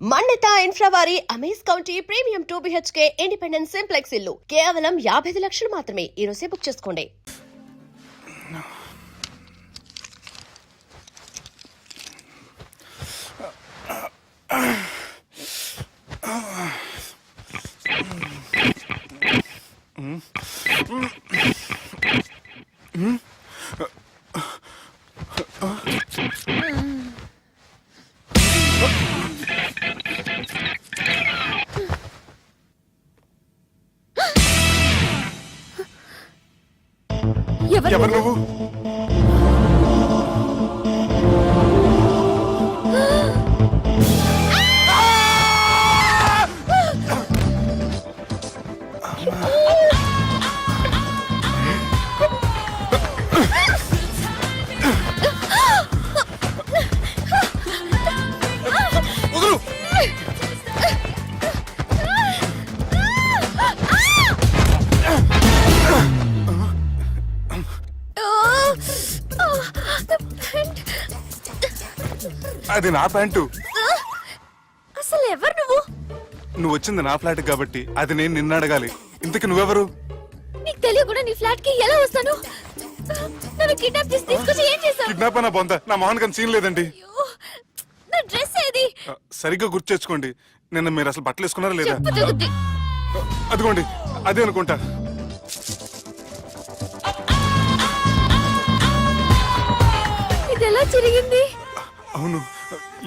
మన్నిత infra వారి amaze county premium 2 BHK independent simplex ఇల్లు కేవలం 55 లక్షలు మాత్రమే. ఈ రోజే బుక్ చేసుకోండి. ఎవరు నువ్వు? అది నా ప్యాంటు. అసలు ఎవరు నువ్వు? నువ్వు వచ్చింది నా ఫ్లాట్ కాబట్టి అది నేను నిన్ను అడగాలి. ఇంతకు నువ్వెవరు? నీకు తెలియకుండా నీ ఫ్లాట్ కి ఎలా వస్తాను? నన్ను కిడ్నాప్ చేసి తీసుకొచ్చి ఏం చేశావు? కిడ్నాప్ అన్న బొంద, నా మోహన్ కన్ సీన్ లేదండి. నా డ్రెస్ ఏది? సరిగ్గా గుర్తు తెచ్చుకోండి. నిన్న మీరు అసలు బట్టలు వేసుకున్నారా లేదా? చెప్పు జగతి. అదిగోండి అదే అనుకుంటా. ఇది ఎలా జరిగింది? అవును,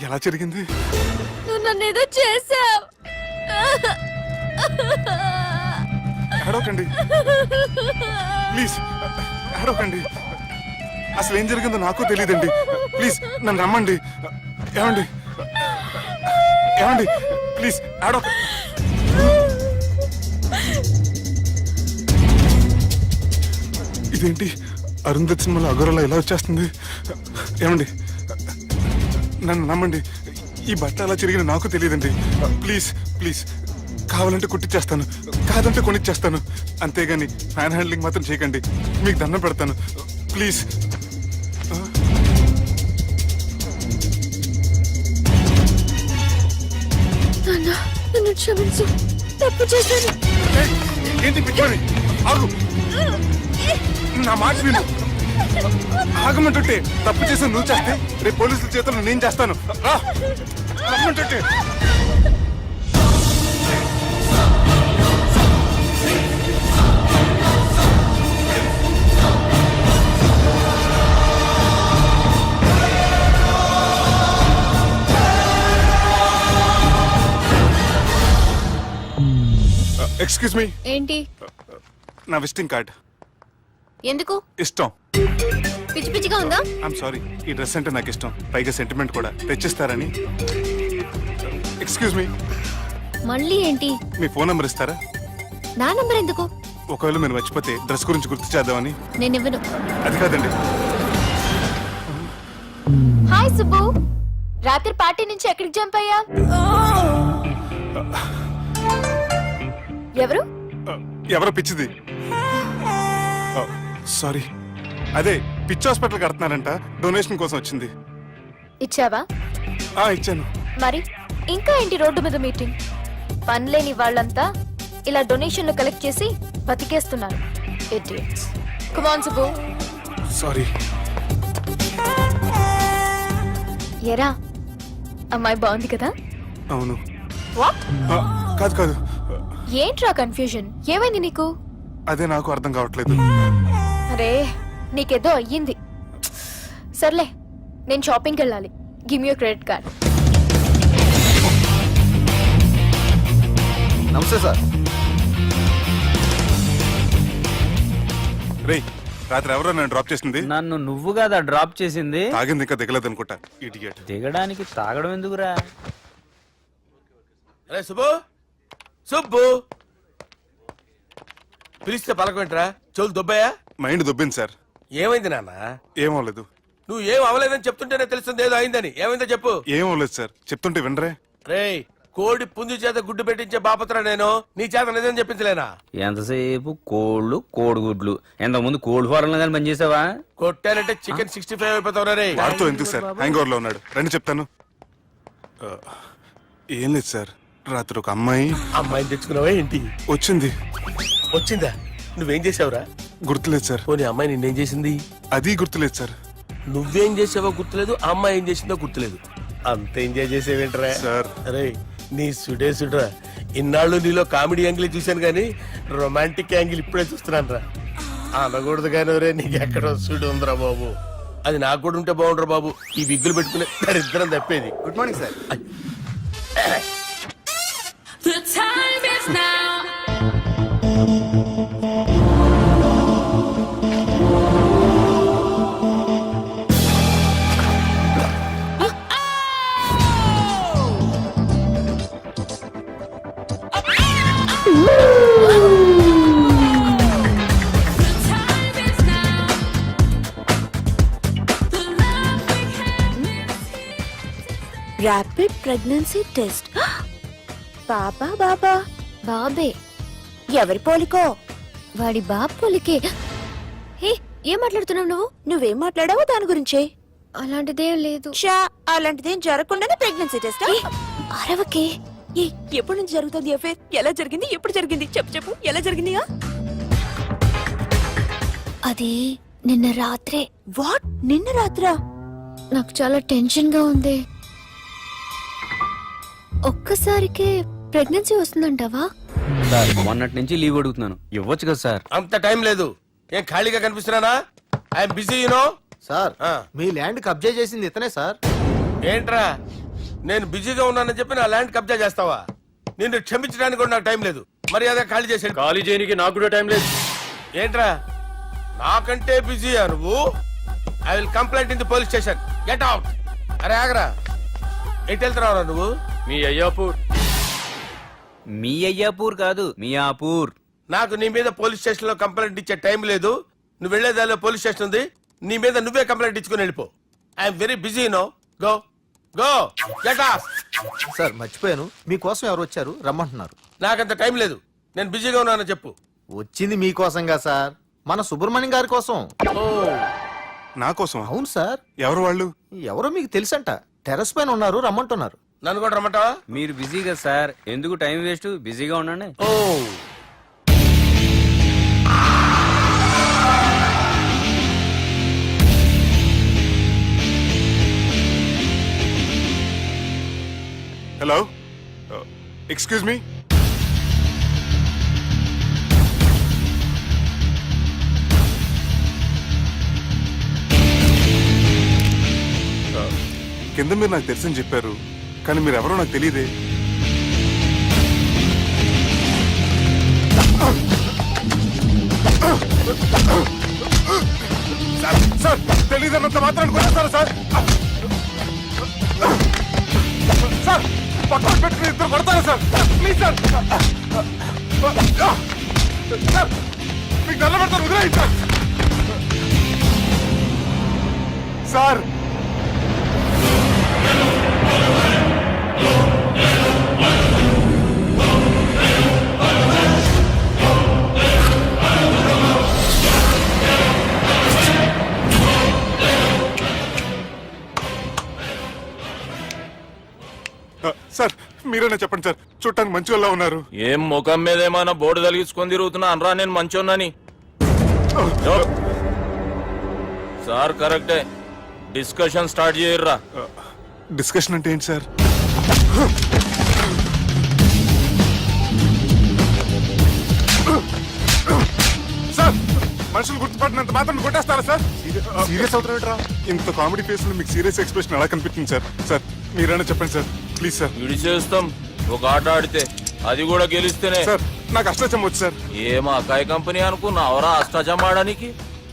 ఎలా జరిగింది? నువ్వు నన్ను ఏదో చేసావు. ఏడవకండి ప్లీజ్, ఏడవకండి. అసలు ఏం జరిగిందో నాకు తెలియదండి. ప్లీజ్ నన్ను రమ్మండి. ఏమండి ఏమండి ప్లీజ్ ఏడవ. ఇదేంటి అరుంధతి సినిమాలో అగోరలా ఎలా వచ్చేస్తుంది? ఏమండి నన్ను నమ్మండి. ఈ బట్ట అలా చిరిగిన నాకు తెలియదండి. ప్లీజ్ ప్లీజ్, కావాలంటే కుట్టిచ్చేస్తాను, కాదంటే కొనిచ్చేస్తాను. అంతేగాని హ్యాండ్ హ్యాండ్లింగ్ మాత్రం చేయకండి. మీకు దండం పెడతాను ప్లీజ్. నన్ను క్షమించు, తప్పు చేశాను. ఏంటి పిచ్చోని? ఆగు, నా మాట విను. ఆగమంటుంటే తప్పు చేసి నువ్వు చేస్తే రేపు పోలీసుల చేతుల్లో నేను చేస్తాను. ఆగమంటుంటే. Excuse me. ఏంటి? నా విజిటింగ్ కార్డ్. ఎందుకు? ఇష్టం. పిచ్చి పిచ్చిగా ఉందా? ఐఎమ్ సారీ, ఈ డ్రెస్ అంటే నాకు ఇష్టం, పైగా సెంటిమెంట్ కూడా. తెచ్చిస్తారని. Excuse me. మళ్ళీ ఏంటి? మీ ఫోన్ నెంబర్ ఇస్తారా? నా నంబర్ ఎందుకు? ఒకవేళ మీరు మర్చిపోతే డ్రెస్ గురించి గుర్తు చేద్దామని. నేను ఇవ్వను. అది కాదండి. హాయ్ సుబ్బు, రాత్రి పార్టీ నుంచి ఎక్కడికి జంప్ అయ్యా? ఎవరు? ఎవరో పిచ్చిది. సారీ, అదే పిచ్చి హాస్పిటల్ కడుతున్నారంట, డొనేషన్ కోసం వచ్చింది. ఇచ్చావా? ఇచ్చాను. మరి ఇంకా ఏంటి రోడ్డు మీద మీటింగ్? పనిలేని వాళ్ళంతా ఇలా డొనేషన్లు కలెక్ట్ చేసి బతికేస్తున్నారు. Idiots. Come on Subbu. Sorry. ఎరా, అమ్మాయి బాగుంది కదా? అవును. వాట్? కాదు కాదు. ఏంట్రా కన్ఫ్యూజన్? ఏమైంది నీకు? అదే నాకు అర్థం కావట్లేదు. అరే, నీకేదో అయ్యింది. సర్లే, నేను షాపింగ్కి వెళ్ళాలి. Give me your credit card. నమస్తే సార్. రేయ్, రాత్రి ఎవరో నన్ను డ్రాప్ చేసింది? నన్ను నువ్వు కదా డ్రాప్ చేసింది. తాగింది ఇంకా దిగలేదు అనుకుంటా. ఇడియట్. దిగడానికి తాగడం ఎందుకురా? అరే సుబ్బు, సుబ్బు పిలిస్తే పలకమేంట్రా? చెవులు దొబ్బాయా? Mind దొబ్బింది sir. ఏమైంది నాన్న? ఏమవలేదు. నువ్వు ఏం అవ్వలేదని చెప్తుంటేనే తెలుస్తుంది ఏదో అయిందని. ఏమైందో చెప్పు. ఏమవలేదు సార్, చెప్తుంటే వినరే. రేయ్, కోడి పుంజు చేత గుడ్డు పెట్టించే బాపత్ర నేను. నీ చేత నిజం చెప్పించలేనా? ఎంతసేపు కోళ్ళు కోడిగుడ్లు. ఎంతకుముందు కోడి ఫారంలో కానీ పనిచేసావా? కొట్టానంటే చికెన్ 65 అయిపోతావు రే. వాడుతూ ఎందుకు సార్, హ్యాంగ్ ఓవర్ లో ఉన్నాడు. రండి చెప్తాను. ఏం లేదు సార్, రాత్రి ఒక అమ్మాయి అమ్మాయిని తెచ్చుకున్నావా ఏంటి? వచ్చింది. వచ్చిందా? నువ్వేం చేసావురా? గుర్తులేదు సార్. పోనీ అమ్మాయి నిన్నేం చేసింది? అది గుర్తులేదు సార్. నువ్వేం చేసావో గుర్తులేదు, ఆ అమ్మాయి ఏం చేసిందో గుర్తులేదు. అంత ఎంజాయ్ చేసేవేంట్రా సార్. అరే నీ సుడే సుడ్రా. ఇన్నాళ్ళు నీలో కామెడీ యాంగిల్ చూశాను కానీ రొమాంటిక్ యాంగిల్ ఇప్పుడే చూస్తున్నాను రా. అనకూడదు కానీ రే, నీకు ఎక్కడ సుడు ఉందిరా బాబు. అది నాకు కూడా ఉంటే బాగుండ్రా బాబు. ఈ విగ్గులు పెట్టుకునే దరిద్రం తప్పేది. Good morning sir. The time is now. The time is now. The love we had is rapid pregnancy test. బాబా బాబా బాబే, ఎవరి పోలికో? వాడి బాబు పోలికే. హే, ఏం మాట్లాడుతున్నావు నువ్వు? నువ్వేం మాట్లాడావో దాని గురించే. అలాంటిదేం లేదు. షా, అలాంటిదేం జరగకుండానే ప్రెగ్నెన్సీ టెస్ట్. అరవకే. ఎప్పటి నుంచి జరుగుతుంది అఫేర్? ఎలా జరిగింది? ఎప్పుడు జరిగింది? చెప్పు చెప్పు, ఎలా జరిగింది? అది నిన్న రాత్రే. వాట్? నిన్న రాత్రా? నాకు చాలా టెన్షన్ గా ఉంది. ఒక్కసారికే ప్రెగ్నెన్సీ వస్తుందంటావా? సార్ మొన్నటి నుంచి లీవ్ అడుగుతున్నాను, ఇవ్వచ్చు కదా సార్? అంత టైం లేదు. ఏం ఖాళీగా కనిపిస్తున్నానా? I'm busy you know. సార్ మీ ల్యాండ్ కబ్జా చేసింది ఇతనే సార్. ఏంట్రా, నేను బిజీగా ఉన్నానని చెప్పి నా ల్యాండ్ కబ్జా చేస్తావా? నిన్ను క్షమించడానికి కూడా నాకు టైం లేదు. మరి అదే ఖాళీ చేసాడు. ఖాళీ చేయడానికి నాకు కూడా టైం లేదు. ఏంట్రా, నాకంటే బిజీయా నువ్వు? I will complaint in the police station. Get out. అరే ఆగరా, ఎటు వెళ్తున్నావురా నువ్వు? మీ అయ్యాపూర్. మీ అయ్యాపూర్ కాదు, మియాపూర్. నాకు నీ మీద పోలీస్ స్టేషన్ లో కంప్లైంట్ ఇచ్చే టైం లేదు. నువ్వు వెళ్లేదాలో పోలీస్ స్టేషన్ ఉంది. నీ మీద నువ్వే కంప్లైంట్ ఇచ్చుకుని వెళ్ళిపో. I'm very busy no. Go go get off. Sir మర్చిపోయాను, మీకోసం ఎవరు వచ్చారు రమ్మంటున్నారు. నాకంత టైం లేదు, నేను బిజీగా ఉన్నానని చెప్పు. వచ్చింది మీకోసంగా సార్, మన సుబ్రహ్మణ్యం గారి కోసం. ఓ, నా కోసం? అవును సార్. ఎవరు వాళ్ళు? ఎవరో మీకు తెలుసంట, టెర్రస్ పైన ఉన్నారు, రమ్మంటున్నారు. నన్ను కూడా రమ్మంటావా? మీరు బిజీ కదా సార్, ఎందుకు టైం వేస్ట్, బిజీగా ఉండండి. ఓ, హలో, ఎక్స్క్యూజ్ మీ. కింద మీరు నాకు తెలుసని చెప్పారు, కానీ మీరు ఎవరో నాకు తెలియదే. సార్ తెలియదన్నంత మాత్రం కొట్టేస్తారా సార్? సార్ పక్కన పెట్టుకుని ఇద్దరు కొడతారా సార్? ప్లీజ్ సార్, సార్ మీకు నల్ల పెడతాను, వదిలేయండి సార్. సార్ సార్ మీరేనా చెప్పండి సార్, చూడటానికి మంచి వాళ్ళ ఉన్నారు. ఏం ముఖం మీద ఏమైనా బోర్డు తలిగించుకొని తిరుగుతున్నా అనరా నేను మంచోన్నాని? సార్ కరెక్టే, డిస్కషన్ స్టార్ట్ చేయర్రా. డిస్కషన్ అంటే ఏంటి సార్? సార్ మనుషులు గుర్తుపడినంత మాత్రం కొట్టేస్తారా సార్? సీరియస్ అవుతారా? ఇంత కామెడీ ఫేస్ లో మీకు సీరియస్ ఎక్స్ప్రెషన్ ఎలా కనిపిస్తుంది సార్? సార్ మీరైనా చెప్పండి సార్, ప్లీజ్ సార్. విడిచేస్తాం ఒక ఆట ఆడితే, అది కూడా గెలిస్తేనే. సార్ నాకు అష్టాచం వచ్చు సార్. ఏం అకాయ కంపెనీ అనుకున్నావరా అష్టాచం ఆడడానికి?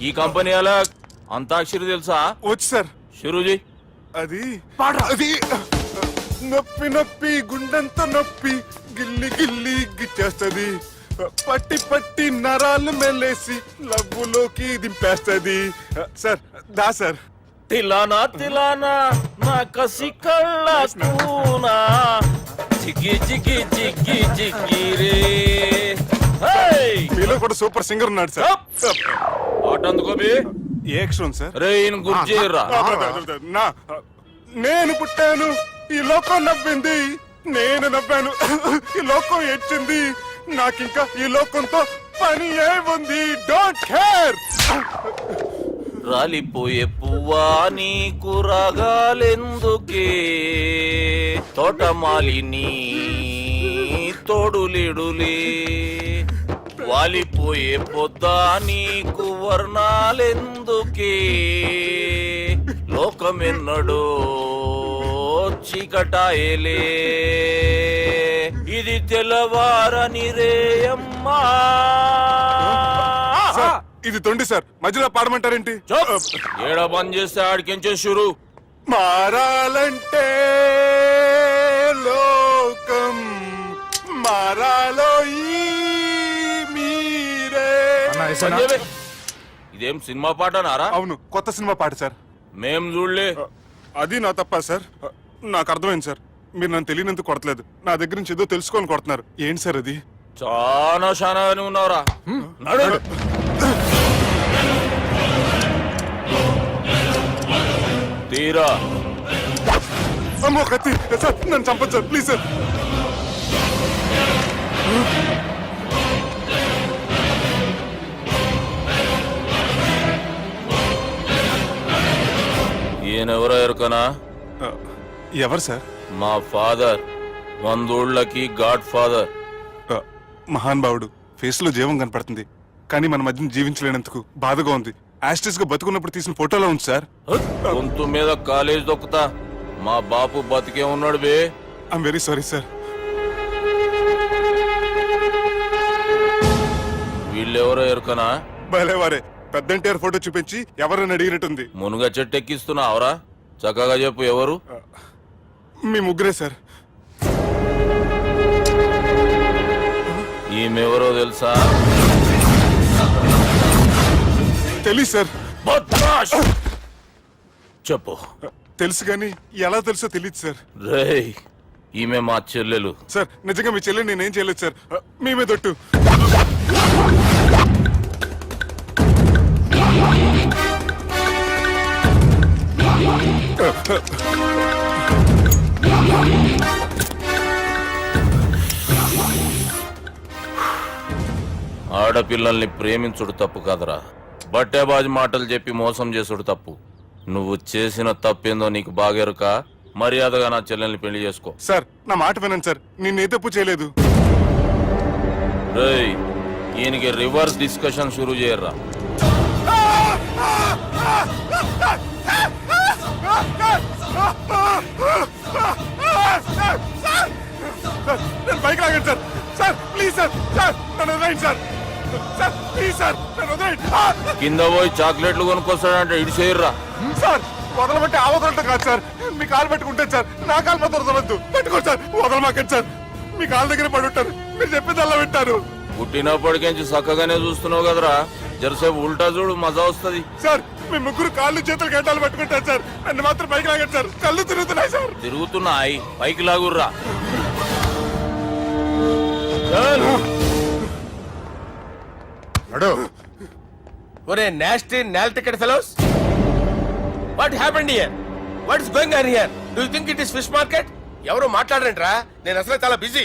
ఈ కంపెనీ అలా అంతాక్షరి తెలుసా? వచ్చు సార్. షురూజీ. అది అది నొప్పి నొప్పి గుండెంత నొప్పి గిల్లి గిల్లి గిచ్చేస్తది, పట్టి పట్టి నరాలు మెల్లేసి లవ్వులోకి దింపేస్తది. సార్ దా సార్. తిలానా తిలానా నా కసి కళ్ళ కూనా జిగి జిగి జిగి జిగి రే. మీలో కూడా సూపర్ సింగర్ ఉన్నాడు సార్. ఆట అందుకోబి. ఏ అక్షరం సార్? రే ఈయన గుర్తు చేయర్రా. నా నేను పుట్టాను, ఈ లోకం నవ్వింది, నేను నవ్వాను. ఈ లోకం ఏడ్చింది. నాకింకా ఈ లోకంతో పని ఏముంది? Don't care. రాలిపోయే పువ్వా నీకు రాగాలెందుకే, తోటమాలిని తోడులిడులే, వాలిపోయే పొద్దా నీకు వర్ణాలెందుకే, లోకమెన్నడో చీకటాయలే, ఇది తెల్లవారని రేయమ్మా. సార్, ఇది తొండి సార్, మధ్యలో పాడమంటారేంటి? ఏడ బంద్ చేస్తే ఆడికించే షురు. మారాలంటే లోకం మారాలో ఈ మీరే. సంజయ్, ఇదేం సినిమా పాట నారా? అవును, కొత్త సినిమా పాట సార్. మేం చూడలే. అది నా తప్ప సార్. నాకు అర్థమైంది సార్. మీరు నన్ను తెలియనందుకు కొడతలేదు, నా దగ్గర నుంచి ఏదో తెలుసుకొని కొడుతున్నారు. ఏంటి సార్ అది? చాలా శానాగానే ఉన్నావురా. నడు. తీరా. అమ్మో కత్తి సార్, నన్ను చంపదు సార్, ప్లీజ్ సార్. ఈయనెవరో ఎరుకనా? ఎవరు సార్? మా ఫాదర్, 100 గాడ్ ఫాదర్. మహాన్ భావుడు. ఫేస్ లో జీవం కనపడుతుంది, కానీ మన మధ్యన జీవించలేనందుకు బాధగా ఉంది. యాస్టిస్ గా బతుకున్నప్పుడు తీసిన ఫోటోలో ఉంది సార్. గొంతు మీద కాలేజ్ దొక్కుతా. మా బాపు బతికే ఉన్నాడు బే. I'm very sorry sir. వీళ్ళెవరో ఎరుకనా? భలేవారే, పెద్ద ఎన్టీఆర్ ఫోటో చూపించి ఎవరని అడిగినట్టుంది. మునుగ చెట్టు ఎక్కిస్తున్నావురా? చక్కగా చెప్పు ఎవరు? మీ ముగ్గురే సార్. ఈమెవరో తెలుసా? తెలీదు సార్. బద్మాష్! చెప్పు. తెలుసు కానీ ఎలా తెలుసో తెలియదు సార్. రేయ్, ఈమె మా చెల్లెలు. సార్, నిజంగా మీ చెల్లెని నేనేం చేయలేదు సార్. మీ మీద ఒట్టు. ఆడపిల్లల్ని ప్రేమించుడు తప్పు కాదురా, బట్టేబాజు మాటలు చెప్పి మోసం చేసుడు తప్పు. నువ్వు చేసిన తప్పేందో నీకు బాగెరుక. మర్యాదగా నా చెల్లెల్ని పెళ్లి చేసుకో. సార్, నా మాట వినండి సార్, నేనే తప్పు చేయలేదు. రేయ్, ఈయనకి రివర్స్ డిస్కషన్ షురూ చేయర్రా. నేను బైక్ లాగండి sir. Sir please sir, sir నన్ను వదిలేయండి సార్. సార్ ప్లీజ్ సార్, నన్ను వదిలేయండి. కింద పోయి చాక్లెట్లు కొనుక్కొస్తాడంటే ఇటు చేయర్రా. సార్, వదలబట్టి ఆ వదలటం కాదు సార్. మీ కాలు పెట్టుకుంటాను సార్, నా కాలు మాత్రం వదలవద్దు. పెట్టుకోండి సార్, వదలమాకండి సార్. మీ కాలు దగ్గర పడి ఉంటారు, మీరు చెప్పింది అలా వింటారు. పుట్టినప్పటికేంచి చక్కగానే చూస్తున్నావు కదరా, జరసేపు ఉల్టా చూడు, మజా వస్తుంది. సార్, మీ ముగ్గురు కాళ్ళు చేతులు గంటలు పట్టుకుంటారు సార్, నన్ను మాత్రం బైక్ లాగండి సార్. కళ్ళు తిరుగుతున్నాయి సార్. తిరుగుతున్నాయి, పైకి లాగుర్రా. ఒరే నాస్టీ నాల్ ticket fellows, what happened here? What is going on here? Do you think it is fish market? ఎవరు మాట్లాడరంట్రా, నేను అసలే చాలా బిజీ.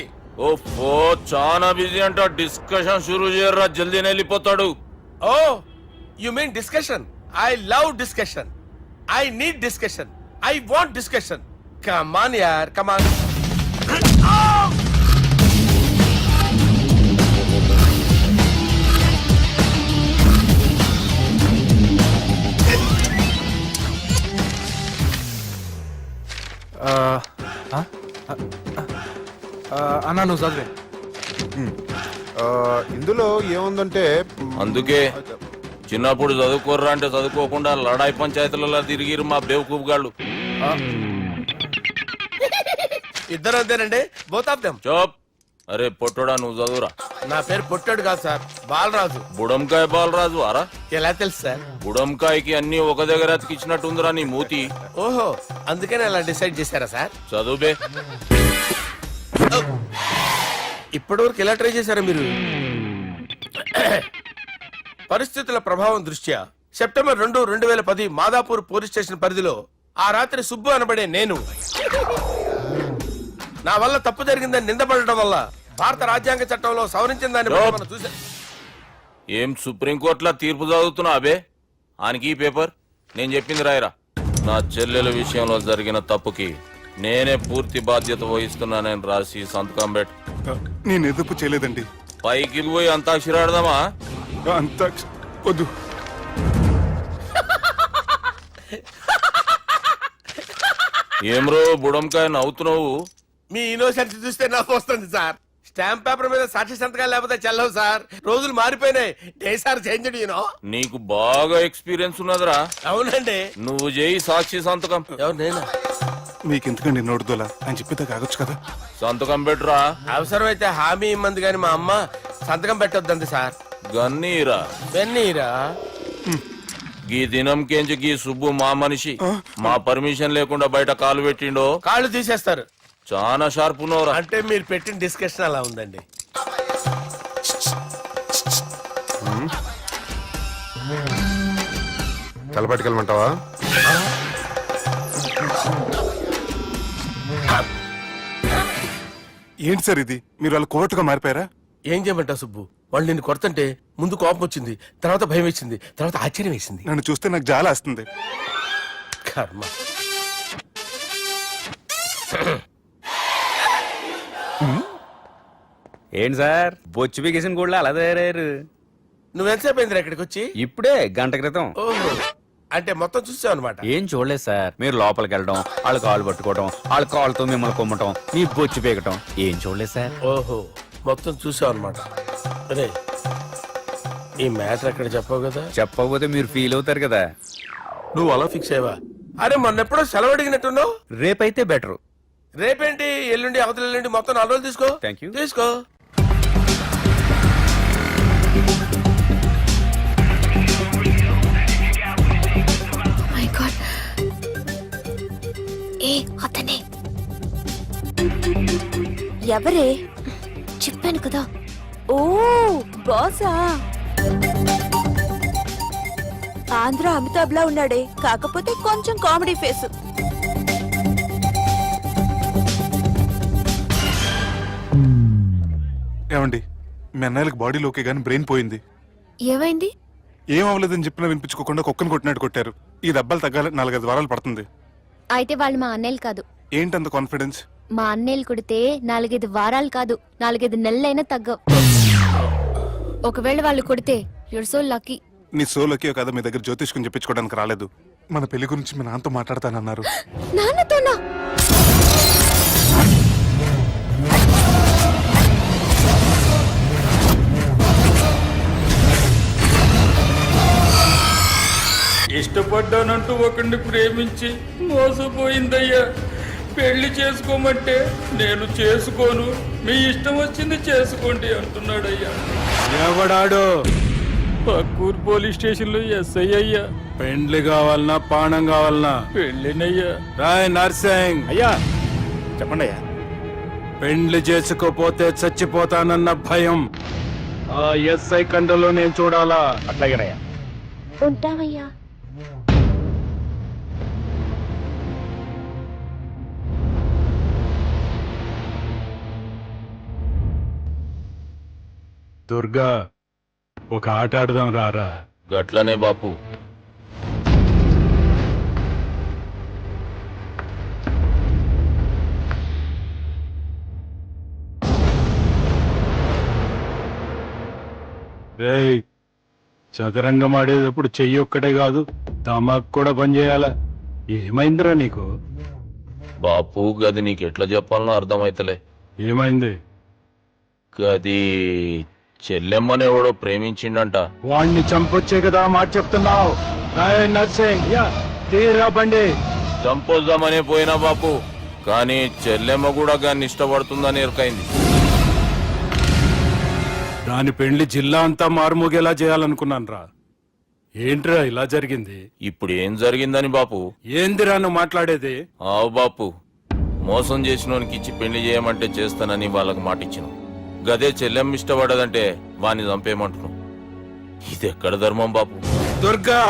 ఓ చాలా బిజీ అంట. డిస్కషన్ షురూ చేయర్రా, జల్దీ వెళ్ళిపోతాడు. Oh you mean discussion? I love discussion. I need discussion. I want discussion. Come on యార్, కమ్ ఆన్. అన్నా నువ్వు చదివే. ఇందులో ఏముందంటే అందుకే చిన్నప్పుడు చదువుకోర్రా అంటే చదువుకోకుండా లడాయి పంచాయతీలలో తిరిగిరు మా బేవకూఫ్ గాళ్ళు. ఇద్దరు అంతేనండి, బోత్ ఆఫ్ దెమ్. చోప్. అరే పొట్టోడా, నువ్వు చదువురా. నా పేరు పొట్టాడు కాదు సార్, బాలరాజు. బుడంకాయ బాలరాజు అరా? ఎలా తెలుసు సార్? బుడంకాయకి అన్ని ఒక దగ్గర అతికిచ్చినట్టుందిరా నీ మూతి. ఓహో, అందుకని అలా డిసైడ్ చేశారా సార్? చదువుబే. ఇప్పటి వరకు ఎలా ట్రై చేశారా మీరు? పరిస్థితుల ప్రభావం దృష్ట్యా సెప్టెంబర్ 2, 2010 మాదాపూర్ పోలీస్ స్టేషన్ పరిధిలో ఆ రాత్రి సుబ్బు అనబడే నేను నా వల్ల తప్పు జరిగిందని నిందపడటం వల్ల భారత రాజ్యాంగ చట్టంలో సవరించిన దాన్ని బట్టి మనం చూసా. ఏం సుప్రీంకోర్టులో తీర్పు చదువుతున్నా అబే? ఆనికి ఈ పేపర్ నేను చెప్పింది రాయరా. నా చెల్లెల విషయంలో జరిగిన తప్పుకి నేనే పూర్తి బాధ్యత వహిస్తున్నానని రాసి సంతకం పెట్టు. నేను ఎదుపు చేయలేదండి. పైకి పోయి అంతాక్షరి ఆడదామా? అంత వద్దు. ఏమ్రో బుడంకాయ నవ్వుతున్నావు? మీ ఇన్నోసెన్స్ చూస్తే నాకు వస్తుంది సార్. స్టాంప్ పేపర్ మీద సాక్షి సంతకాలు లేకపోతే చెల్లవు సార్. రోజులు మారిపోయినాయి. Day sir change you know. నీకు బాగా ఎక్స్పీరియన్స్ ఉన్నదిరా. అవునండి. నువ్వు చేయి సాక్షి సంతకం. ఎవరు నేనా? మీకు ఎందుకండి నోడుదోలా అని చెప్పితే కాగొచ్చు కదా. సంతకం పెట్టురా. అవసరమైతే హామీ ఇమ్మంది కానీ మా అమ్మ సంతకం పెట్టొద్దండి సార్. గన్నీరా వెన్నీరా. గీ దినం కేంచి గీ సుబ్బు మా మనిషి మా పర్మిషన్ లేకుండా బయట కాలు పెట్టిండో కాళ్ళు తీసేస్తారు. చాలా షార్ప్ ఉన్నవరా. అంటే మీరు పెట్టిన డిస్కషన్ అలా ఉందండి. తలపట్టుకెళ్ళమంటావా? ఏంటి సార్ ఇది? మీరు వాళ్ళ కోర్టుగా మారిపోయారా? ఏం చేయమంటావు సుబ్బు? వాళ్ళు నిన్ను కొడుతుంటే ముందు కోపం వచ్చింది, తర్వాత భయం వేసింది, తర్వాత ఆశ్చర్యం వేసింది. నన్ను చూస్తే నాకు జాలా వస్తుంది. కర్మ. ఏంటి సార్ బొచ్చు బిగేసిన కూడా అలా తయారయ్యారు? నువ్వెంతసేపు అయిందిరా ఇక్కడికి వచ్చి? ఇప్పుడే గంట క్రితం. ఓహో, అంటే మొత్తం చూసావు అనమాట. ఏం చూడలేదు సార్. మీరు లోపలికి వెళ్ళడం, వాళ్ళ కాళ్ళు పట్టుకోవడం, వాళ్ళ కాళ్ళతో మిమ్మల్ని కొమ్మటం, మీ బొచ్చు పీకటం ఏం చూడలేదు సార్. ఓహో, మొత్తం చూసావు అనమాట. అరే, ఈ మ్యాటర్ అక్కడ చెప్పావు కదా. చెప్పకపోతే మీరు ఫీల్ అవుతారు కదా. నువ్వు అలా ఫిక్స్ అయ్యవా? అరే మొన్నెప్పుడో సెలవు అడిగినట్టున్నావు. రేపైతే బెటర్. రేపేంటి, ఎల్లుండి, అవతల ఎల్లుండి, మొత్తం 4 రోజులు తీసుకో. Thank you. తీసుకో. మై గాడ్, ఏ అతనే ఎవరే? చెప్పాను కదా. ఓ బాసా. ఆంధ్ర అమితాబ్ లా ఉన్నాడే, కాకపోతే కొంచెం కామెడీ ఫేస్. ఏమండి, మీ అన్నయ్యలకు బాడీలో ఓకే కానీ బ్రెయిన్ పోయింది. ఏమైంది? ఏం అవ్వలేదని చెప్పినా వినిపించుకోకుండా కుక్కను కొట్టినట్టు కొట్టారు. ఈ దెబ్బలు తగ్గాలి 4-5 వారాలు పడుతుంది. అయితే వాళ్ళు మా అన్నయ్యలు కాదు. ఏంటంత కాన్ఫిడెన్స్? మా అన్నయ్యలు కొడితే 4-5 వారాలు కాదు, 4-5 నెలలైనా తగ్గవు. ఒకవేళ వాళ్ళు కొడితే యూర్ సో లక్కీ. నీ సోలోకి కదా మీ దగ్గర జ్యోతిష్కుని చెప్పించుకోవడానికి రాలేదు. మన పెళ్లి గురించి మీ నాన్నతో మాట్లాడతానన్నారు. నాన్నతోనా? ఇష్టపడ్డానంటూ ఒకరిని ప్రేమించి మోసపోయిందయ్యా. పెళ్లి చేసుకోమంటే నేను చేసుకోను, మీ ఇష్టం వచ్చింది చేసుకోండి అంటున్నాడయ్యా. ఎవడాడు? పక్కూరు పోలీస్ స్టేషన్ లో ఎస్ఐ అయ్యా. పెండ్లి కావాలనా పానం కావాలనా? పెళ్ళినయ్యా. రాయ్ నర్సింగ్, అయ్యా చెప్పండి అయ్యా. పెండ్లి చేసుకోపోతే చచ్చిపోతానన్న భయం ఆ ఎస్ఐ కండలో నేను చూడాలా? అట్లాగేనయ్యా. ఉంటావయ్యా. దుర్గా, ఒక ఆట ఆడదాం రారా? గట్లనే బాపు. రేయ్, చదరంగం ఆడేటప్పుడు చెయ్యి ఒక్కటే కాదు దమాక్ కూడా పనిచేయాల. ఏమైందిరా నీకు? బాపు గది నీకెట్లా చెప్పాలనో అర్థమైతలే. ఏమైంది? గది చెల్లెమ్మని ఎవడో ప్రేమించిండంట. వాణ్ణి చంపొచ్చే కదా మాట చెప్తున్నావు? రాయ్ నర్సింగ్, తీరా బండి. చంపొద్దామనే పోయినా బాపు, కానీ చెల్లెమ్మ కూడా గాన్ని ఇష్టపడుతుందని ఎరకైంది. దాని పెళ్లి జిల్లా అంతా మారుమోగేలా చేయాలనుకున్నాను రా. ఏంట్రా ఇలా జరిగింది? ఇప్పుడు ఏం జరిగిందని బాపు? ఏందిరా నువ్వు మాట్లాడేది? ఆవు బాపు, మోసం చేసినోనికి ఇచ్చి పెళ్లి చేయమంటే చేస్తానని వాళ్ళకి మాటిచ్చిన. గదే చెల్లెమ్మ ఇష్టపడదంటే వాణ్ణి చంపేయమంటున్నావు. ఇది ఎక్కడ ధర్మం బాపు? దుర్గా,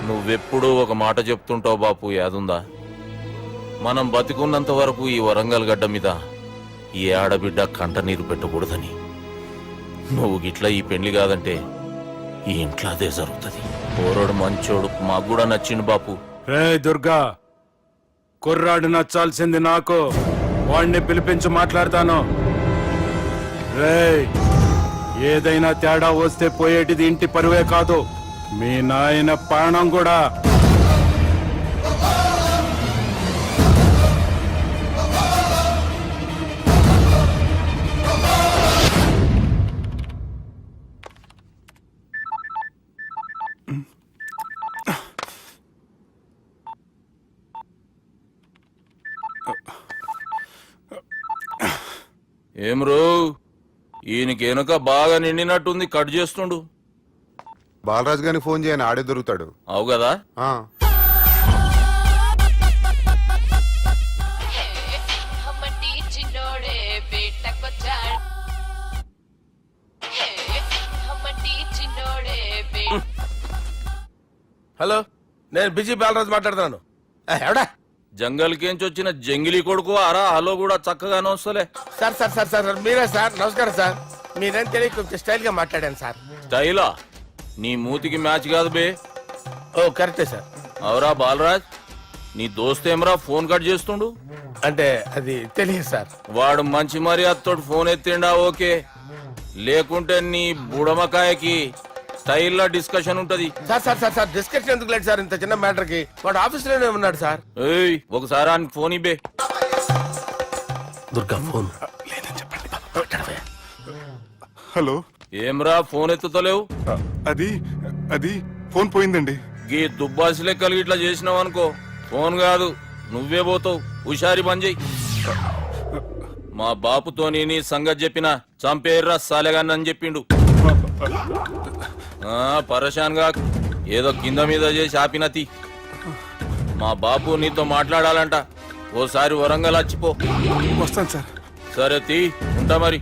నువ్వెప్పుడు ఒక మాట చెప్తుంటావు బాపు, యాదుందా? మనం బతికున్నంత వరకు ఈ వరంగల్ గడ్డ మీద ఈ ఆడబిడ్డ కంట నీరు పెట్టకూడదని. నువ్వు గిట్లా ఈ పెళ్లి కాదంటే ఈ ఇంట్లో అదే జరుగుతుంది. పోరోడు మంచోడు, మాకు కూడా నచ్చిండు బాపు. రే దుర్గా, కుర్రాడు నచ్చాల్సింది నాకు. వాడిని పిలిపించి మాట్లాడతాను. రే, ఏదైనా తేడా వస్తే పోయేటిది ఇంటి పరువే కాదు, మీ నాయన ప్రాణం కూడా. ఏం రో, ఈయనకి వెనుక బాగా నిండినట్టుంది, కట్ చేస్తుండు. బాలరాజు గారిని ఫోన్ చేయని, ఆడే దొరుకుతాడు. అవు కదా. ఆ. హలో, నేను బిజీ బాలరాజు మాట్లాడుతున్నాను. ఎవడా? జంగల్కేంచి వచ్చిన జంగిలీ కొడుకు అరా. హలో కూడా చక్కగానే వస్తలే. సార్ సార్ సార్ సార్ మీరే సార్? నమస్కారం సార్. మీరేం తెలియక కొంచెం స్టైల్ గా మాట్లాడాను సార్. స్టైలా? నీ మూతికి మ్యాచ్ కాదు బే. ఓ కరెక్టే సార్. అవరా బాలరాజ్, నీ దోస్త్ ఏమరా ఫోన్ కట్ చేస్తుండు? అంటే అది తెలియదు సార్. వాడు మంచి మర్యాదతో ఫోన్ ఎత్తిండా ఓకే, లేకుంటే నీ బుడమకాయకి స్టైల్లో డిస్కషన్ ఉంటది. Sir sir sir sir discussion ఎందుకు లేదు సార్? ఇంత చిన్న మ్యాటర్ కి వాడు ఆఫీస్ లోనే ఉన్నాడు సార్. ఏయ్, ఒకసారి ఆయన ఫోన్ ఇబ్బే. దుర్గా ఫోన్. హలో. ఏమ్రా ఫోన్ ఎత్తుతలేవు? అది అది ఫోన్ పోయిందండి. గీ దుబ్బాసి లెక్కలు ఇట్లా చేసినావు అనుకో, ఫోన్ కాదు నువ్వే పోతావు. హుషారి పని చెయ్యి. మా బాపుతోని నీ సంగతి చెప్పిన చంపేర్రా సాలెగాన్ని అని చెప్పిండు. పరేషాన్ గా ఏదో కింద మీద చేసి ఆపినతి. మా బాపు నీతో మాట్లాడాలంట. ఓసారి వరంగల్ వచ్చిపో. వస్తాను సార్. సరే తీ, ఉంటా మరి.